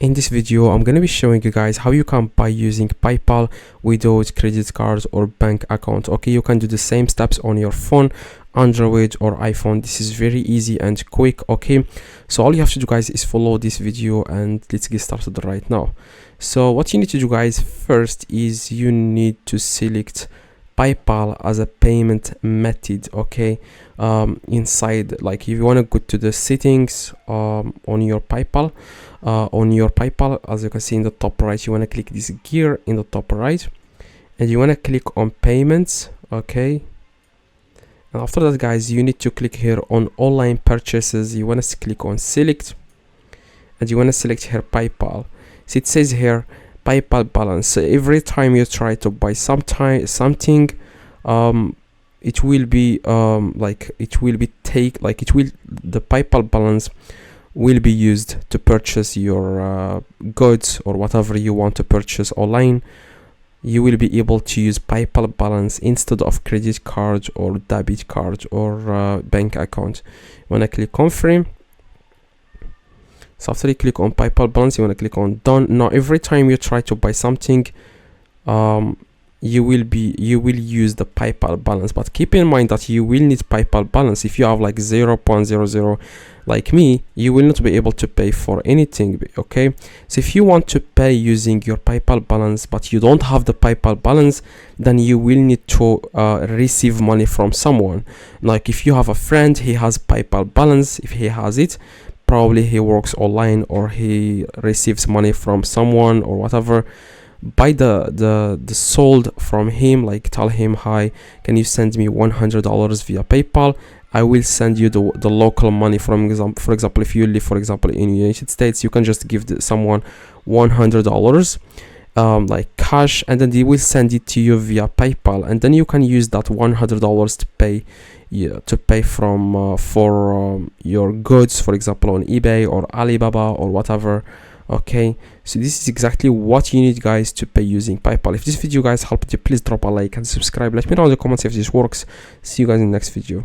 In this video, I'm going to be showing you guys how you can buy using PayPal without credit cards or bank account. Okay, you can do the same steps on your phone, Android or iPhone. This is very easy and quick. Okay, so all you have to do, guys, is follow this video and let's get started right now. So what you need to do, guys, first is you need to select PayPal as a payment method. Okay, inside, like, if you want to go to the settings on your PayPal, as you can see in the top right, you want to click this gear in the top right and you want to click on payments. Okay, and after that, guys, you need to click here on online purchases. You want to click on select and you want to select here PayPal. So it says here PayPal balance. So every time you try to buy something, it will be the PayPal balance will be used to purchase your goods or whatever you want to purchase online. You will be able to use PayPal balance instead of credit card or debit card or bank account. You want to click confirm. So after you click on PayPal balance, you want to click on done. Now every time you try to buy something, you will use the PayPal balance, but keep in mind that you will need PayPal balance. If you have like 0.00 like me, you will not be able to pay for anything. Okay, so if you want to pay using your PayPal balance but you don't have the PayPal balance, then you will need to receive money from someone. Like if you have a friend, he has PayPal balance, if he has it, probably he works online or he receives money from someone or whatever. Buy the sold from him, like tell him, hi, can you send me $100 via PayPal? I will send you the local money. For example, if you live, for example, in the United States, you can just give someone $100 like cash, and then they will send it to you via PayPal, and then you can use that $100 to pay from for your goods, for example, on eBay or Alibaba or whatever. Okay, so this is exactly what you need, guys, to pay using PayPal. If this video, guys, helped you, please drop a like and subscribe. Let me know in the comments if this works. See you guys in the next video.